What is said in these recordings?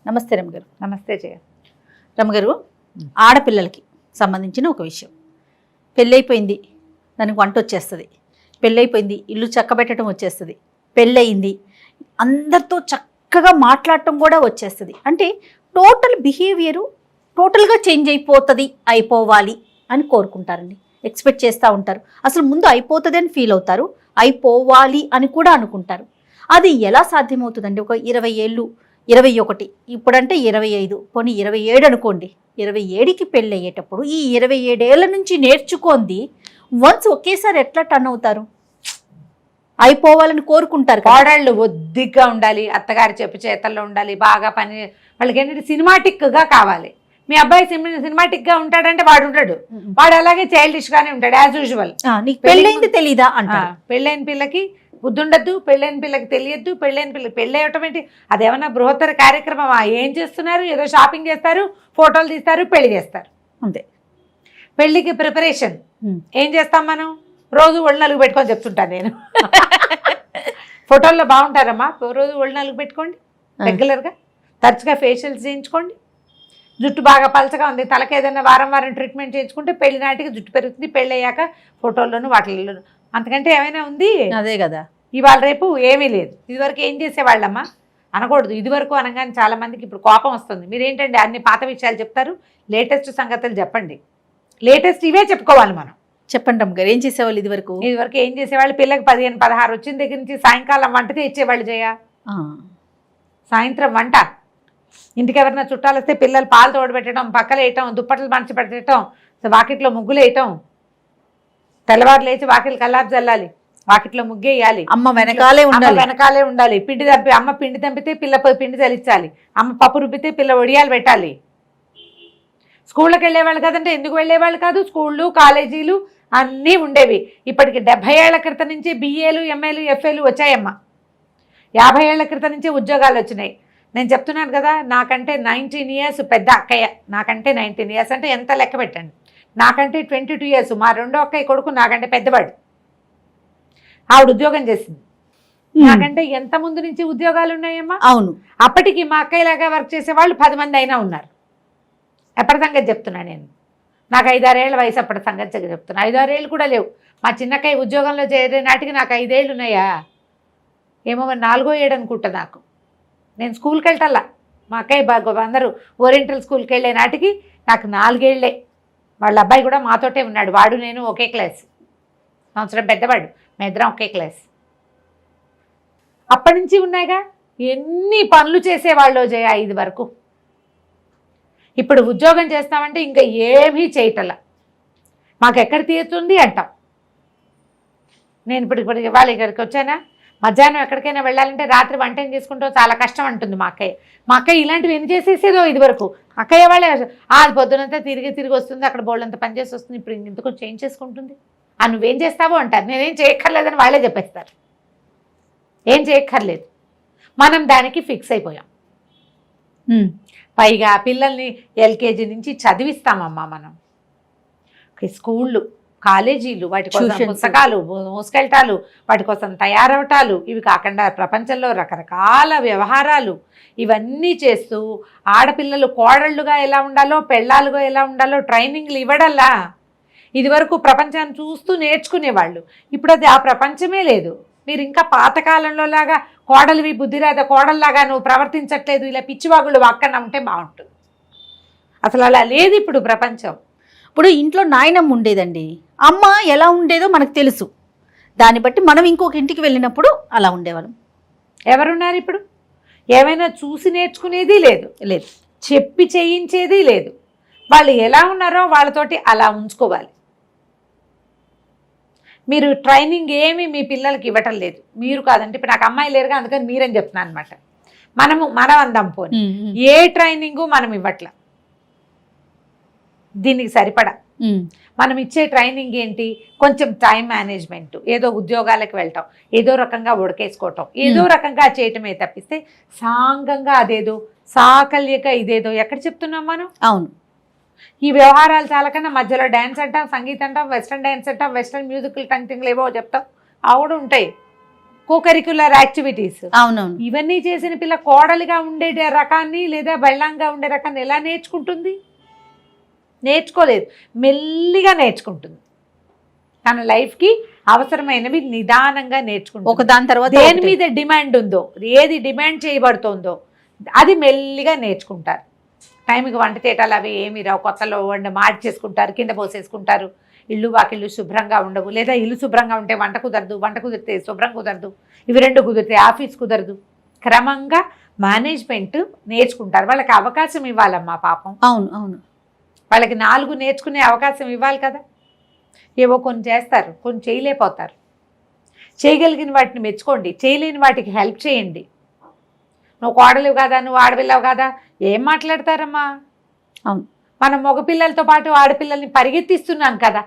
నమస్తే రమగారు. నమస్తే జయ. రమగారు, ఆడపిల్లలకి సంబంధించిన ఒక విషయం. పెళ్ళైపోయింది, దానికి వంట వచ్చేస్తుంది. పెళ్ళైపోయింది, ఇల్లు చక్కబెట్టడం వచ్చేస్తుంది. పెళ్ళయింది, అందరితో చక్కగా మాట్లాడటం కూడా వచ్చేస్తుంది. అంటే టోటల్ బిహేవియరు టోటల్గా చేంజ్ అయిపోవాలి అని కోరుకుంటారండి. ఎక్స్పెక్ట్ చేస్తూ ఉంటారు. అసలు ముందు అయిపోతుంది అని ఫీల్ అవుతారు, అయిపోవాలి అని కూడా అనుకుంటారు. అది ఎలా సాధ్యమవుతుందండి? ఒక 20 ఏళ్ళు, 21, ఇప్పుడంటే 25, పోనీ 27 అనుకోండి. 27కి పెళ్ళి అయ్యేటప్పుడు ఈ 27 ఏళ్ళ నుంచి నేర్చుకుంది వన్స్ ఒకేసారి ఎట్లా టర్న్ అవుతారు? అయిపోవాలని కోరుకుంటారు. కోడళ్ళు ఒద్దిగ్గా ఉండాలి, అత్తగారి చెప్పు చేతల్లో ఉండాలి, బాగా పని. వాళ్ళకి ఏంటంటే సినిమాటిక్గా కావాలి. మీ అబ్బాయి సినిమాటిక్గా ఉంటాడంటే వాడు ఉంటాడు, వాడు అలాగే చైల్డిష్గానే ఉంటాడు యాజ్ యూజువల్. నీకు పెళ్ళైంది తెలీదా అంటారు. పెళ్ళైన పిల్లకి బుద్ధి ఉండద్దు, పెళ్ళైన పిల్లకి తెలియద్దు. పెళ్ళైన పిల్లకి పెళ్ళి అవటమేంటి? అదేమన్నా బృహత్తర కార్యక్రమమా? ఏం చేస్తున్నారు? ఏదో షాపింగ్ చేస్తారు, ఫోటోలు తీస్తారు, పెళ్లి చేస్తారు, అంతే. పెళ్లికి ప్రిపరేషన్ ఏం చేస్తాం మనం? రోజు ఒళ్ళు నలుగు పెట్టుకొని చెప్తుంటాను నేను. ఫోటోల్లో బాగుంటారమ్మా, రోజు ఒళ్ళు నలుగు పెట్టుకోండి రెగ్యులర్గా, తరచుగా ఫేషియల్స్ చేయించుకోండి. జుట్టు బాగా పలచగా ఉంది, తలకి ఏదైనా వారం ట్రీట్మెంట్ చేయించుకుంటే పెళ్లి నాటికి జుట్టు పెరుగుతుంది. పెళ్ళి అయ్యాక ఫోటోల్లోనూ వాటిల్లోనూ. అంతకంటే ఏమైనా ఉంది? అదే కదా. ఇవాళ రేపు ఏమీ లేదు. ఇదివరకు ఏం చేసేవాళ్ళమ్మా? అనకూడదు ఇదివరకు అనగానే చాలా మందికి ఇప్పుడు కోపం వస్తుంది. మీరేంటండి అన్ని పాత విషయాలు చెప్తారు, లేటెస్ట్ సంగతులు చెప్పండి. లేటెస్ట్ ఇవే చెప్పుకోవాలి మనం. చెప్పండి అమ్మగారు, ఏం చేసేవాళ్ళు ఇదివరకు? ఇదివరకు ఏం చేసేవాళ్ళు? పిల్లకి 15, 16 వచ్చిన దగ్గర నుంచి సాయంకాలం వంటతే ఇచ్చేవాళ్ళు. చేయ సాయంత్రం వంట, ఇంటికి ఎవరైనా చుట్టాలు వస్తే పిల్లలు పాలు తోడబెట్టడం, పక్కలు వేయటం, దుప్పట్లు పంచి పెట్టడం, వాకిట్లో ముగ్గులు వేయటం, తెల్లవారు లేచి వాకిలు కల్లాపు చల్లాలి, వాకిట్లో ముగ్గేయాలి, అమ్మ వెనకాలే ఉండాలి. పిండి తంపి అమ్మ పిండి తంపితే పిల్ల పిండి చలించాలి, అమ్మ పప్పు రుబ్బితే పిల్ల ఒడియాలు పెట్టాలి. స్కూళ్ళకి వెళ్ళేవాళ్ళు కదంటే ఎందుకు వెళ్ళేవాళ్ళు కాదు? స్కూళ్ళు, కాలేజీలు అన్నీ ఉండేవి. ఇప్పటికి 70 ఏళ్ల క్రితం నుంచి బిఏలు, ఎంఏలు, ఎఫ్ఏలు వచ్చాయమ్మా. 50 ఏళ్ల క్రితం నుంచి ఉద్యోగాలు వచ్చినాయి. నేను చెప్తున్నాను కదా, నాకంటే 19 ఇయర్స్ పెద్ద అక్కయ్య. నాకంటే 19 ఇయర్స్ అంటే ఎంత లెక్క పెట్టండి. నాకంటే 22 ఇయర్స్ మా రెండో అక్కయ్య కొడుకు నాకంటే పెద్దవాడు. ఆవిడ ఉద్యోగం చేసింది. నాకంటే ఎంత ముందు నుంచి ఉద్యోగాలు ఉన్నాయమ్మా? అవును. అప్పటికి మా అక్కయ్యలాగా వర్క్ చేసేవాళ్ళు 10 మంది అయినా ఉన్నారు. ఎప్పటి సంగతి చెప్తున్నా నేను. నాకు 5-6 ఏళ్ళ వయసు అప్పటి సంగతి చెప్తున్నా. 5-6 ఏళ్ళు కూడా లేవు. మా చిన్నక్కయ్య ఉద్యోగంలో చేరే నాటికి నాకు 5 ఏళ్ళు ఉన్నాయా? ఏమో మరి 4వ ఏడు అనుకుంటా నాకు. నేను స్కూల్కి వెళ్ళటల్లా. మా అక్కయ్య అందరూ ఓరియంటల్ స్కూల్కి వెళ్ళే నాటికి నాకు 4 ఏళ్లే. వాళ్ళ అబ్బాయి కూడా మాతోటే ఉన్నాడు. వాడు నేను ఒకే క్లాస్, సంవత్సరం పెద్దవాడు. మా ఇద్దరం ఒకే క్లాస్. అప్పటి నుంచి ఉన్నాయిగా. ఎన్ని పనులు చేసేవాళ్ళు జయ 5 వరకు. ఇప్పుడు ఉద్యోగం చేస్తామంటే ఇంకా ఏమీ చేయటల్లా. మాకు ఎక్కడ తీరుతుంది అంటాం. నేను ఇప్పుడు వాళ్ళ ఇక్కడికి వచ్చానా, మధ్యాహ్నం ఎక్కడికైనా వెళ్ళాలంటే రాత్రి వంట ఏం చేసుకుంటూ చాలా కష్టం అంటుంది మా అక్కయ్య. మా అక్కయ్య ఇలాంటివి ఎన్ని చేసేసేదో ఇదివరకు. అక్కయ్య వాళ్ళే అది పొద్దునంతా తిరిగి వస్తుంది, అక్కడ బోళ్ళంతా పని చేసి వస్తుంది, ఇప్పుడు ఇందుకు చేంజ్ చేసుకుంటుంది. నువ్వేం చేస్తావో అంటారు. నేనేం చేయక్కర్లేదని వాళ్ళే చెప్పేస్తారు. ఏం చేయక్కర్లేదు, మనం దానికి ఫిక్స్ అయిపోయాం. పైగా పిల్లల్ని ఎల్కేజీ నుంచి చదివిస్తామమ్మా మనం. స్కూళ్ళు, కాలేజీలు, వాటి కోసం పుస్తకాలు మోసుకెళ్ళటాలు, వాటి కోసం తయారవటాలు, ఇవి కాకుండా ప్రపంచంలో రకరకాల వ్యవహారాలు ఇవన్నీ చేస్తూ ఆడపిల్లలు కోడళ్ళుగా ఎలా ఉండాలో, పెళ్ళాలుగా ఎలా ఉండాలో ట్రైనింగ్లు ఇవ్వడల్లా. ఇదివరకు ప్రపంచాన్ని చూస్తూ నేర్చుకునేవాళ్ళు. ఇప్పుడు అది ఆ ప్రపంచమే లేదు. మీరు ఇంకా పాతకాలంలో లాగా కోడలివి బుద్ధిరాద, కోడల్లాగా నువ్వు ప్రవర్తించట్లేదు, ఇలా పిచ్చివాగుళ్ళు వాక్కన ఉంటే బాగుంటుంది. అసలు అలా లేదు ఇప్పుడు ప్రపంచం. ఇప్పుడు ఇంట్లో నాయనమ్మ ఉండేదండి, అమ్మ ఎలా ఉండేదో మనకు తెలుసు. దాన్ని బట్టి మనం ఇంకొక ఇంటికి వెళ్ళినప్పుడు అలా ఉండేవాళ్ళం. ఎవరున్నారు ఇప్పుడు? ఏమైనా చూసి నేర్చుకునేది లేదు, చెప్పి చేయించేది లేదు. వాళ్ళు ఎలా ఉన్నారో వాళ్ళతోటి అలా ఉంచుకోవాలి. మీరు ట్రైనింగ్ ఏమి మీ పిల్లలకి ఇవ్వటం లేదు. మీరు కాదంటే ఇప్పుడు నాకు అమ్మాయి లేరుగా, అందుకని మీరని చెప్తున్నాను అనమాట. మనం అందాం పోనీ, ఏ ట్రైనింగు మనం ఇవ్వట్ల. దీనికి సరిపడా మనం ఇచ్చే ట్రైనింగ్ ఏంటి? కొంచెం టైం మేనేజ్మెంట్, ఏదో ఉద్యోగాలకు వెళ్ళటం, ఏదో రకంగా ఉడకేసుకోవటం, ఏదో రకంగా చేయటమే తప్పిస్తే సాంగంగా అదేదో సాకల్యక ఇదేదో ఎక్కడ చెప్తున్నాం మనం? అవును. ఈ వ్యవహారాలు చాలా కన్నా మధ్యలో డ్యాన్స్ అంటాం, సంగీతం అంటాం, వెస్ట్రన్ డ్యాన్స్ అంటాం, వెస్ట్రన్ మ్యూజికల్ కంటింగ్లు ఏవో చెప్తాం, అవి కూడా ఉంటాయి. Co-curricular activities. అవునవును. ఇవన్నీ చేసిన పిల్ల కోడలిగా ఉండే రకాన్ని లేదా బెళ్ళంగా ఉండే రకాన్ని ఎలా నేర్చుకుంటుంది? నేర్చుకోలేదు, మెల్లిగా నేర్చుకుంటుంది. తన లైఫ్కి అవసరమైనవి నిదానంగా నేర్చుకుంటుంది. ఒక దాని తర్వాత దేని మీద డిమాండ్ ఉందో, ఏది డిమాండ్ చేయబడుతుందో అది మెల్లిగా నేర్చుకుంటారు. టైంకి వంట చేయటాలు అవి ఏమి రావు, కొత్తలో వంట మార్చేసుకుంటారు, కింద పోసేసుకుంటారు. ఇల్లు వాకిళ్ళు శుభ్రంగా ఉండవు, లేదా ఇల్లు శుభ్రంగా ఉంటే వంట కుదరదు, వంట కుదిరితే శుభ్రం కుదరదు, ఇవి రెండు కుదిరితే ఆఫీస్ కుదరదు. క్రమంగా మేనేజ్మెంట్ నేర్చుకుంటారు. వాళ్ళకి అవకాశం ఇవ్వాలమ్మా పాపం. అవును అవును. వాళ్ళకి 4 నేర్చుకునే అవకాశం ఇవ్వాలి కదా. ఏవో కొన్ని చేస్తారు, కొన్ని చేయలేకపోతారు. చేయగలిగిన వాటిని మెచ్చుకోండి, చేయలేని వాటికి హెల్ప్ చేయండి. నువ్వు కోడలివి కదా, నువ్వు ఆడపిల్లవు కదా, ఏం మాట్లాడతారమ్మా? అవును. మనం మగపిల్లలతో పాటు ఆడపిల్లల్ని పరిగెత్తిస్తున్నాం కదా,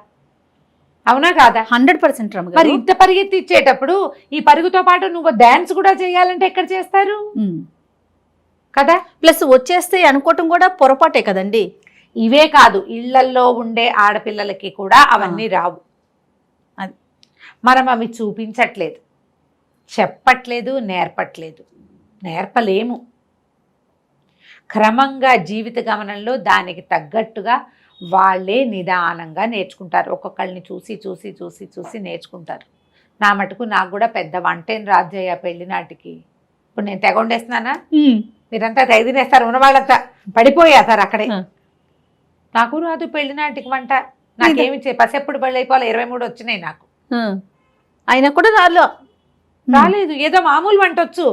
అవునా కాదా? 100% రమ్మ మరి గారు. ఇంత పరిగెత్తిచ్చేటప్పుడు ఈ పరుగుతో పాటు నువ్వు డాన్స్ కూడా చేయాలంటే ఎక్కడ చేస్తారు కదా? ప్లస్ వచ్చేస్తే అనుకోవటం కూడా పొరపాటే కదండి. ఇవే కాదు, ఇళ్లల్లో ఉండే ఆడపిల్లలకి కూడా అవన్నీ రావు. అది మనం అవి చూపించట్లేదు, చెప్పట్లేదు, నేర్పలేము. క్రమంగా జీవిత గమనంలో దానికి తగ్గట్టుగా వాళ్ళే నిదానంగా నేర్చుకుంటారు. ఒక్కొక్కళ్ళని చూసి చూసి చూసి చూసి నేర్చుకుంటారు. నా మటుకు నాకు కూడా పెద్ద వంటేం రాజయ్య పెళ్లి నాటికి. ఇప్పుడు నేను తెగ వండేస్తున్నానా? మీరంతా తెగ తినేస్తారు, ఉన్నవాళ్ళంతా పడిపోయారు అక్కడే. నాకు రాదు పెళ్లి నాటికి వంట. నాకేమి పసెప్పుడు బళ్ళు అయిపోవాలి, 23 వచ్చినాయి నాకు. అయినా కూడా రాలేదు. ఏదో మామూలు వంట వచ్చు,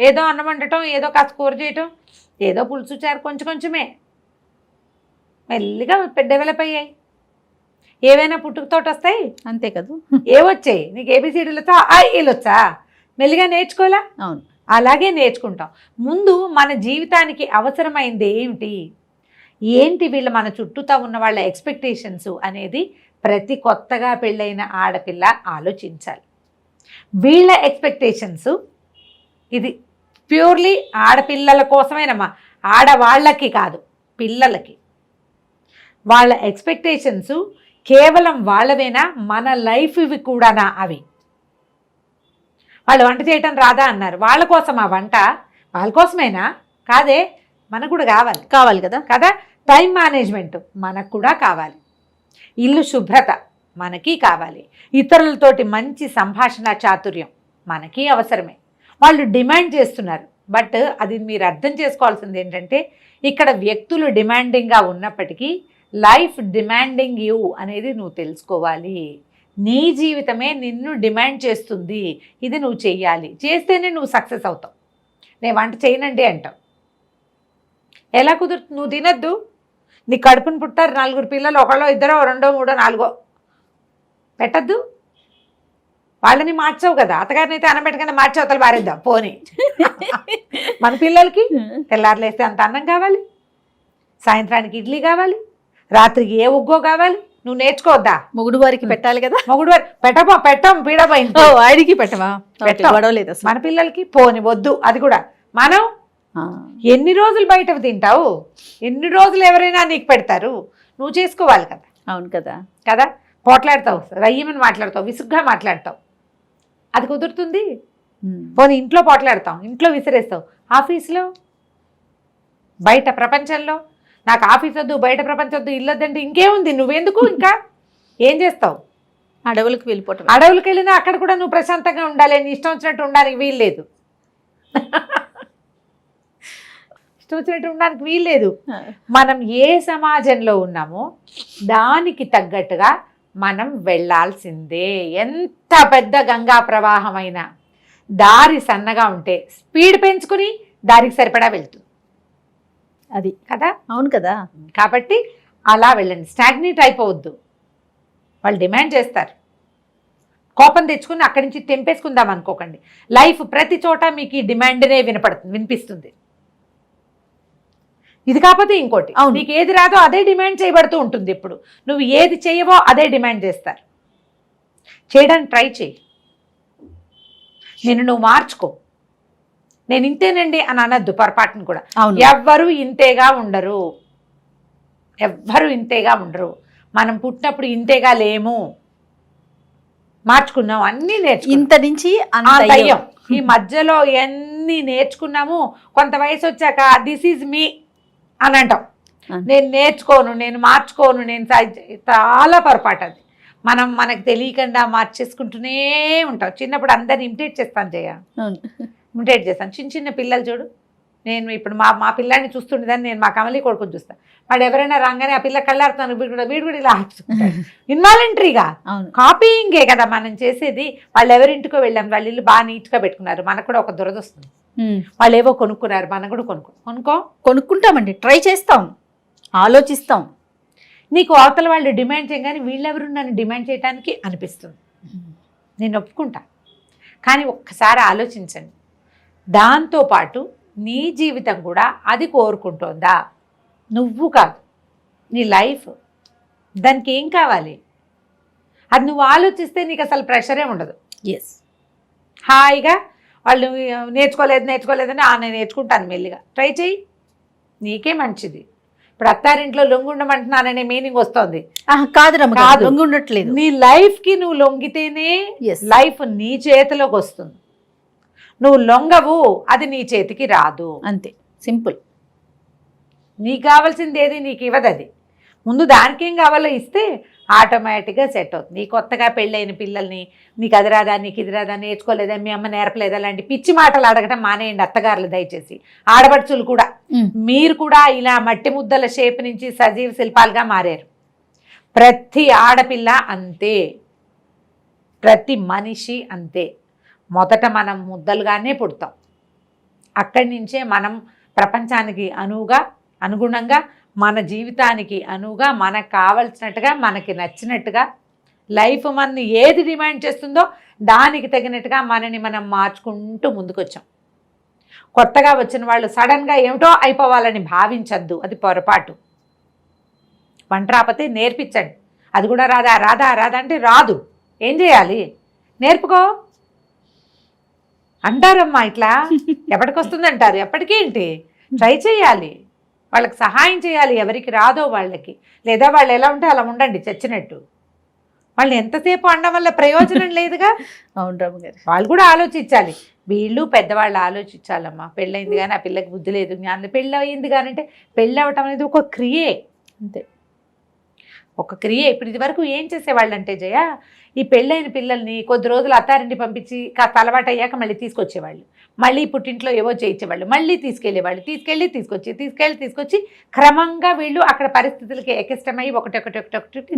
ఏదో అన్నం వండటం, ఏదో కాస్త కూర చేయటం, ఏదో పులుసు చారు కొంచెం కొంచెమే. మెల్లిగా డెవలప్ అయ్యాయి. ఏవైనా పుట్టుకతోటి వస్తాయి అంతే కదా. ఏవొచ్చాయి నీకు? ఏబిసిడీలు వచ్చా, ఐలు వచ్చా? మెల్లిగా నేర్చుకోలే? అవును. అలాగే నేర్చుకుంటాం. ముందు మన జీవితానికి అవసరమైంది ఏంటి వీళ్ళ మన చుట్టూతా ఉన్న వాళ్ళ ఎక్స్పెక్టేషన్స్ అనేది ప్రతి కొత్తగా పెళ్ళైన ఆడపిల్ల ఆలోచించాలి. వీళ్ళ ఎక్స్పెక్టేషన్స్ ఇది ప్యూర్లీ ఆడపిల్లల కోసమేనమ్మా, ఆడవాళ్ళకి కాదు, పిల్లలకి. వాళ్ళ ఎక్స్పెక్టేషన్స్ కేవలం వాళ్ళవేనా, మన లైఫ్ ఇవి కూడానా? అవి వాళ్ళు వంట చేయటం రాదా అన్నారు, వాళ్ళ కోసం ఆ వంట వాళ్ళ కోసమేనా? కాదే, మనకు కూడా కావాలి కదా కదా. టైం మేనేజ్మెంట్ మనకు కూడా కావాలి, ఇల్లు శుభ్రత మనకి కావాలి, ఇతరులతోటి మంచి సంభాషణ చాతుర్యం మనకి అవసరమే. వాళ్ళు డిమాండ్ చేస్తున్నారు, బట్ అది మీరు అర్థం చేసుకోవాల్సింది ఏంటంటే, ఇక్కడ వ్యక్తులు డిమాండింగ్గా ఉన్నప్పటికీ లైఫ్ డిమాండింగ్ యూ అనేది నువ్వు తెలుసుకోవాలి. నీ జీవితమే నిన్ను డిమాండ్ చేస్తుంది, ఇది నువ్వు చెయ్యాలి. చేస్తేనే నువ్వు సక్సెస్ అవుతావు. నేను వంట చేయనండి అంటావు, ఎలా కుదురుతుంది? నువ్వు తినద్దు, నీ కడుపును పుట్టారు 4 పిల్లలు, ఒకళ్ళో ఇద్దరో రెండో మూడో నాలుగో, పెట్టద్దు. వాళ్ళని మార్చవు కదా, అత్తగారిని అయితే అనబెట్టగానే మార్చి అవతల బారేద్దాం పోనీ. మన పిల్లలకి తెల్లారులేస్తే అంత అన్నం కావాలి, సాయంత్రానికి ఇడ్లీ కావాలి, రాత్రికి ఏ ఉగ్గో కావాలి. నువ్వు నేర్చుకోవద్దా? మొగుడు వారికి పెట్టాలి కదా. మొగుడు వారు పెట్టం పీడపోయింది, ఆయనకి పెట్టవా? గొడవలేదు మన పిల్లలకి పోని వద్దు. అది కూడా మనం ఎన్ని రోజులు బయట తింటావు? ఎన్ని రోజులు ఎవరైనా నీకు పెడతారు? నువ్వు చేసుకోవాలి కదా. అవును కదా కదా. పోట్లాడతావు, రయ్యమని మాట్లాడతావు, విసుగ్గా మాట్లాడతావు, అది కుదురుతుంది? పోనీ ఇంట్లో పోట్లాడతాం, ఇంట్లో విసిరేస్తావు. ఆఫీస్లో, బయట ప్రపంచంలో నాకు ఆఫీస్ వద్దు, బయట ప్రపంచం వద్దు, ఇల్లు వద్దంటే ఇంకేముంది? నువ్వెందుకు ఇంకా ఏం చేస్తావు? అడవులకు వెళ్ళిపోవటం. అడవులకు వెళ్ళినా అక్కడ కూడా నువ్వు ప్రశాంతంగా ఉండాలి, నీ ఇష్టం వచ్చినట్టు ఉండడానికి వీల్లేదు. ఇష్టం వచ్చినట్టు ఉండడానికి వీల్లేదు. మనం ఏ సమాజంలో ఉన్నామో దానికి తగ్గట్టుగా మనం వెళ్ళాల్సిందే. ఎంత పెద్ద గంగా ప్రవాహమైనా దారి సన్నగా ఉంటే స్పీడ్ పెంచుకుని దారికి సరిపడా వెళ్తుంది, అది కదా. అవును కదా. కాబట్టి అలా వెళ్ళండి, స్టాగ్నేట్ అయిపోవద్దు. వాళ్ళు డిమాండ్ చేస్తారు, కోపం తెచ్చుకుని అక్కడి నుంచి తెంపేసుకుందాం అనుకోకండి. లైఫ్ ప్రతి చోట మీకు ఈ డిమాండ్నే వినిపిస్తుంది. ఇది కాకపోతే ఇంకోటి, నీకు ఏది రాదో అదే డిమాండ్ చేయబడుతూ ఉంటుంది. ఇప్పుడు నువ్వు ఏది చేయవో అదే డిమాండ్ చేస్తారు. చేయడానికి ట్రై చేయి, నిన్ను నువ్వు మార్చుకో. నేను ఇంతేనండి అని అనద్దు పొరపాటును కూడా. ఎవ్వరూ ఇంతేగా ఉండరు, ఎవ్వరూ ఇంతేగా ఉండరు. మనం పుట్టినప్పుడు ఇంతేగా లేము, మార్చుకున్నాం, అన్నీ నేర్చుకున్నాం. ఇంత నుంచి ఆ అంత దయ్యం ఈ మధ్యలో ఎన్ని నేర్చుకున్నాము, కొంత వయసు వచ్చాక దిస్ ఈజ్ మీ అని అంటాం. నేను నేర్చుకోను, నేను మార్చుకోను, చాలా పొరపాటు అది. మనకు తెలియకుండా మార్చేసుకుంటూనే ఉంటాం. చిన్నప్పుడు అందరిని ఇమిటేట్ చేస్తాను ఇమిటేట్ చేస్తాను. చిన్న చిన్న పిల్లలు చూడు, నేను ఇప్పుడు మా పిల్లాడిని చూస్తుండేదాన్ని, నేను మా కమలి కొడుకుని చూస్తాను. వాడు ఎవరైనా రాగానే ఆ పిల్ల కళ్ళాడుతాను, వీడు కూడా ఇలా ఇన్వాలంటరీగా కాపీయింగే కదా మనం చేసేది. వాళ్ళు ఎవరింటికో వెళ్ళాం, వాళ్ళ ఇల్లు బాగా నీట్గా పెట్టుకున్నారు, మనకు కూడా ఒక దురదొస్తుంది. వాళ్ళు ఏవో కొనుక్కున్నారు, మనం కూడా కొనుక్కుంటామండి, ట్రై చేస్తాం, ఆలోచిస్తాం. నీకు అవతల వాళ్ళు డిమాండ్ చేయగానే వీళ్ళెవరు నన్ను డిమాండ్ చేయడానికి అనిపిస్తుంది. నేను ఒప్పుకుంటా, కానీ ఒక్కసారి ఆలోచించండి, దాంతోపాటు నీ జీవితం కూడా అది కోరుకుంటోందా? నువ్వు కాదు, నీ లైఫ్. దానికి ఏం కావాలి అది నువ్వు ఆలోచిస్తే నీకు అసలు ప్రెషరే ఉండదు. హాయిగా వాళ్ళు నేర్చుకోలేదని నేను నేర్చుకుంటాను, మెల్లిగా ట్రై చేయి, నీకే మంచిది. ఇప్పుడు అత్తారింట్లో లొంగుండమంటున్నాననే మీనింగ్ వస్తుంది కాదు, లొంగుండట్లేదు. నీ లైఫ్కి నువ్వు లొంగితేనే లైఫ్ నీ చేతిలోకి వస్తుంది. నువ్వు లొంగవు, అది నీ చేతికి రాదు. అంతే సింపుల్. నీకు కావాల్సింది ఏది నీకు ఇవ్వదు అది. ముందు దానికి ఏం కావాలో ఇస్తే ఆటోమేటిక్గా సెట్ అవుతుంది. నీ కొత్తగా పెళ్ళైన పిల్లల్ని నీకు అది రాదా, నీకు ఇది రాదా, నేర్చుకోలేదా, మీ అమ్మ నేర్పలేదా, అలాంటి పిచ్చి మాటలు అడగటం మానేయండి అత్తగారులు దయచేసి. ఆడపడుచులు కూడా, మీరు కూడా ఇలా మట్టి ముద్దల షేప్ నుంచి సజీవ శిల్పాలుగా మారారు. ప్రతి ఆడపిల్ల అంతే, ప్రతి మనిషి అంతే. మొదట మనం ముద్దలుగానే పుడతాం, అక్కడి నుంచే మనం ప్రపంచానికి అనుగుణంగా మన జీవితానికి అనువుగా, మనకు కావలసినట్టుగా, మనకి నచ్చినట్టుగా లైఫ్ మనని ఏది డిమాండ్ చేస్తుందో దానికి తగినట్టుగా మనని మనం మార్చుకుంటూ ముందుకొచ్చాం. కొత్తగా వచ్చిన వాళ్ళు సడన్గా ఏమిటో అయిపోవాలని భావించద్దు, అది పొరపాటు. వంట రాకపోతే నేర్పించండి, అది కూడా రాదా అంటే రాదు, ఏం చేయాలి, నేర్పుకో అంటారమ్మా. ఇట్లా ఎప్పటికొస్తుంది అంటారు, ఎప్పటికేంటి, ట్రై చేయాలి, వాళ్ళకి సహాయం చేయాలి, ఎవరికి రాదో వాళ్ళకి. లేదా వాళ్ళు ఎలా ఉంటే అలా ఉండండి చచ్చినట్టు. వాళ్ళు ఎంతసేపు అనడం వల్ల ప్రయోజనం లేదుగా. అవును రాము గారు, వాళ్ళు కూడా ఆలోచించాలి, వీళ్ళు పెద్దవాళ్ళు ఆలోచించాలమ్మా. పెళ్ళయింది కానీ ఆ పిల్లకి బుద్ధి లేదు, జ్ఞానం. పెళ్ళి అయింది కానీ అంటే పెళ్ళి అవ్వటం అనేది ఒక క్రియే, అంతే, ఒక క్రియ. ఇప్పుడు ఇది వరకు ఏం చేసేవాళ్ళు అంటే జయ, ఈ పెళ్ళైన పిల్లల్ని కొద్ది రోజులు అత్తారింటి పంపించి కాస్త అలవాటు అయ్యాక మళ్ళీ తీసుకొచ్చేవాళ్ళు, మళ్ళీ పుట్టింట్లో ఏవో చేయించేవాళ్ళు, మళ్ళీ తీసుకెళ్ళేవాళ్ళు, తీసుకొచ్చి క్రమంగా వీళ్ళు అక్కడ పరిస్థితులకి ఎకిష్టమై ఒకటి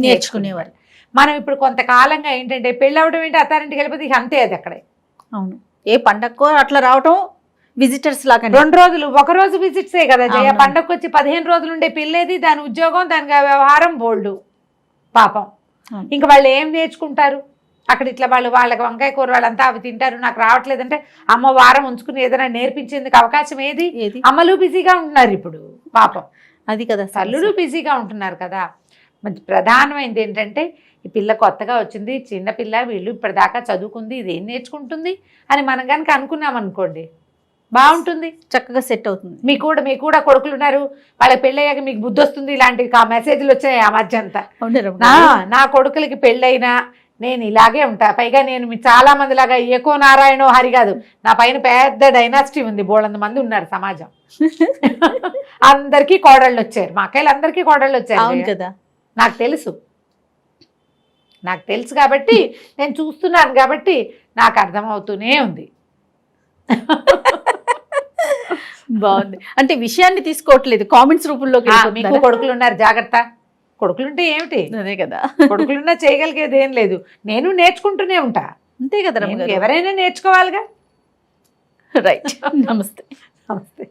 నేర్చుకునేవాళ్ళు. మనం ఇప్పుడు కొంతకాలంగా ఏంటంటే పెళ్ళి అవడం ఏంటి, అత్తారింటికి వెళ్ళిపోతే ఇక అంతే, అది అక్కడే. అవును, ఏ పండగకో అట్లా రావటం, విజిటర్స్ లాగా 2 రోజులు, ఒక రోజు విజిట్సే కదా జయ. పండగకు వచ్చి 15 రోజులు ఉండే పిల్లేది, దాని ఉద్యోగం, దాని వ్యవహారం బోల్డు పాపం. ఇంకా వాళ్ళు ఏం నేర్చుకుంటారు అక్కడ? ఇట్లా వాళ్ళకి వంకాయ కూర వాళ్ళంతా అవి తింటారు, నాకు రావట్లేదంటే అమ్మ వారం ఉంచుకుని ఏదైనా నేర్పించేందుకు అవకాశం ఏది? అమ్మలు బిజీగా ఉంటున్నారు ఇప్పుడు పాపం, అది కదా, తల్లులు బిజీగా ఉంటున్నారు కదా. మంచి ప్రధానమైనది ఏంటంటే, ఈ పిల్ల కొత్తగా వచ్చింది, చిన్నపిల్ల, వీళ్ళు ఇప్పటిదాకా చదువుకుంది, ఇది ఏం నేర్చుకుంటుంది అని మనం కనుక అనుకున్నాం అనుకోండి, బాగుంటుంది, చక్కగా సెట్ అవుతుంది. మీకు కూడా కొడుకులు ఉన్నారు, వాళ్ళకి పెళ్ళయ్యాక మీకు బుద్ధి వస్తుంది, ఇలాంటివి మెసేజ్లు వచ్చాయి ఆ మధ్య అంతా. నా కొడుకులకి పెళ్ళైనా నేను ఇలాగే ఉంటా, పైగా నేను చాలా మంది లాగా ఏకో నారాయణో హరి కాదు, నా పైన పెద్ద డైనాసిటీ ఉంది, బోళ్ళంత మంది ఉన్నారు సమాజం. అందరికీ కోడళ్ళు వచ్చారు, మా అక్కయ్యలు అందరికీ కోడళ్ళు వచ్చారు. అవును కదా, నాకు తెలుసు కాబట్టి నేను చూస్తున్నాను కాబట్టి నాకు అర్థమవుతూనే ఉంది. బాగుంది, అంటే విషయాన్ని తీసుకోవట్లేదు, కామెంట్స్ రూపంలో. మీకు కొడుకులు ఉన్నారు, జాగ్రత్త. కొడుకులుంటే ఏమిటి, అదే కదా, కొడుకులున్నా చేయగలిగేది ఏం లేదు, నేను నేర్చుకుంటూనే ఉంటా, అంతే కదా. ఎవరైనా నేర్చుకోవాలిగా. రైట్, నమస్తే.